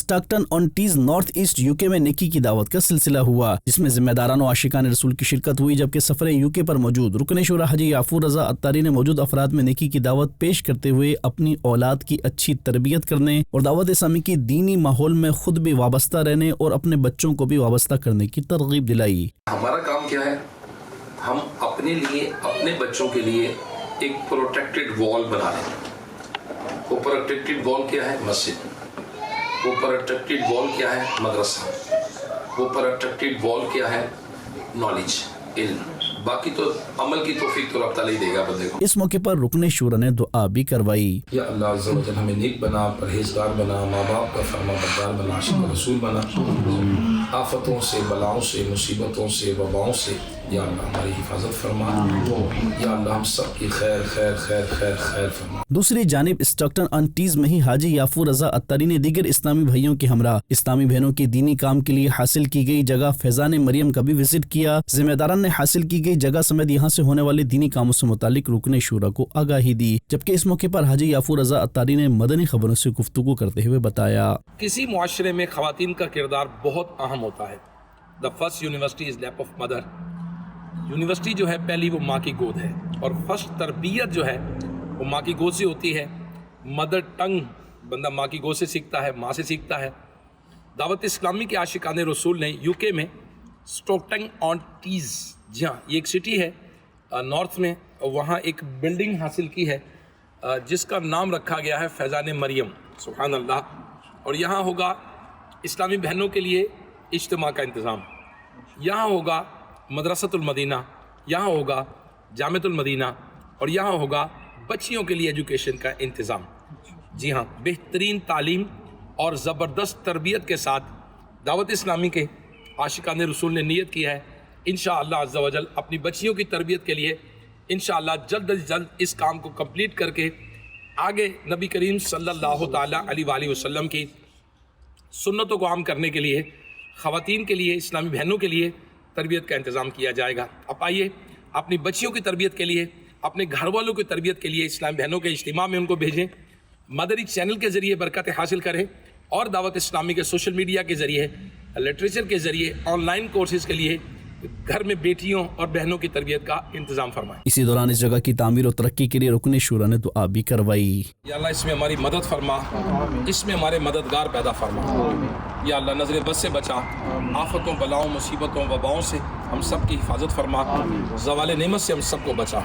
Stockton on Tees North East UK में नेकी की दावत का सिलसिला हुआ, जिसमें जिम्मेदारान और आशिकान रसूल की शिरकत हुई, जबकि सफर यूके पर मौजूद रुकन शुरा हाजी याफूर रजा अत्तारी ने मौजूद अफराद में नेकी की दावत पेश करते हुए अपनी औलाद की अच्छी तरबियत करने और दावत इस्लामी की दीनी माहौल में खुद भी वाबस्ता रहने और अपने बच्चों को भी वाबस्ता करने की तरगीब दिलाई। हमारा काम क्या है, हम अपने लिए अपने बच्चों के लिए एक प्रोटेक्टेड वॉल बना लें। वो प्रोटेक्टेड वॉल क्या है? मस्जिद। वो प्रोटेक्टेड वॉल क्या है? मदरसा। वो प्रोटेक्टेड वॉल क्या है? नॉलेज, इल्म। बाकी तो अमल की तौफीक तो रब ताला ही देगा बंदे को। इस मौके पर रुकन शूरा ने दुआ भी करवाई। या अल्लाह अज़्ज़ा व जल हमें नेक बना, परहेजगार बना, माँ बाप का फरमाबरदार बना, आशिक रसूल बना, आफतों से, बलाओं से, मुसीबतों से, वबाओं से या अल्लाह हमारी हिफाजत फरमा। या अल्लाह हम सब की खैर खैर खैर खैर खैर फरमा। दूसरी जानिब स्टॉकटन ऑन टीज में ही हाजी याफूर रजा अत्तारी ने दीगर इस्लामी भाइयों के हमरा इस्लामी बहनों की दीनी काम के लिए हासिल की गई जगह फैजान मरियम का भी विजिट किया। जिम्मेदारान ने हासिल की गई जगह समेत यहाँ से होने वाले दीनी कामों से मुतालिक रुकन शूरा को आगाही दी, जबकि इस मौके पर हाजी याफूर रजा अत्तारी ने मदनी खबरों से गुफ्तगू करते हुए बताया, किसी मुआशरे में खवातीन का किरदार बहुत अहम होता है। The first university is lap of mother. University जो है पहली वो माँ की गोद है, और फर्स्ट तरबियत जो है वो माँ की गोद से होती है। मदर टंग बंदा माँ की गोद से सीखता है, माँ से सीखता है। दावत इस्लामी के आशिकान रसूल ने यूके में स्टॉकटन ऑन टीज, जी हाँ ये एक सिटी है नॉर्थ में, वहाँ एक बिल्डिंग हासिल की है जिसका नाम रखा गया है फैज़ान मरियम। सुभान अल्लाह। और यहाँ होगा इस्लामी बहनों के लिए इज्तिमा का इंतज़ाम, यहाँ होगा मदरसतुल मदीना, यहाँ होगा जामिअतुल मदीना, और यहाँ होगा बच्चियों के लिए एजुकेशन का इंतज़ाम। जी हाँ, बेहतरीन तालीम और ज़बरदस्त तरबियत के साथ दावत इस्लामी के आशिकान रसूल ने नियत किया है इंशाअल्लाह अज़्ज़ा वजल अपनी बच्चियों की तरबियत के लिए इंशाअल्लाह जल्द अज जल्द इस काम को कंप्लीट करके आगे नबी करीम सल्लल्लाहु ताला अलैहि वसल्लम की सुन्नतों को आम करने के लिए ख़वातीन के लिए, इस्लामी बहनों के लिए तरबियत का इंतज़ाम किया जाएगा। अब आइए अपनी बच्चियों की तरबियत के लिए, अपने घर वालों की तरबियत के लिए इस्लामी बहनों के इज्तिमा में उनको भेजें, मदरी चैनल के ज़रिए बरकत हासिल करें, और दावत इस्लामी के सोशल मीडिया के ज़रिए, लिटरेचर के ज़रिए, ऑनलाइन कोर्सेज़ के लिए घर में बेटियों और बहनों की तरबियत का इंतज़ाम फरमाएं। इसी दौरान इस जगह की तामीर और तरक्की के लिए रुकन शूरा ने दुआ भी करवाई। या अल्लाह इसमें हमारी मदद फरमा, इसमें हमारे मददगार पैदा फरमा। या अल्लाह नज़र बस से बचा, आफतों, बलाओं, मुसीबतों, वबाओं से हम सब की हिफाजत फरमा, ज़वाल नेमत से हम सबको बचा।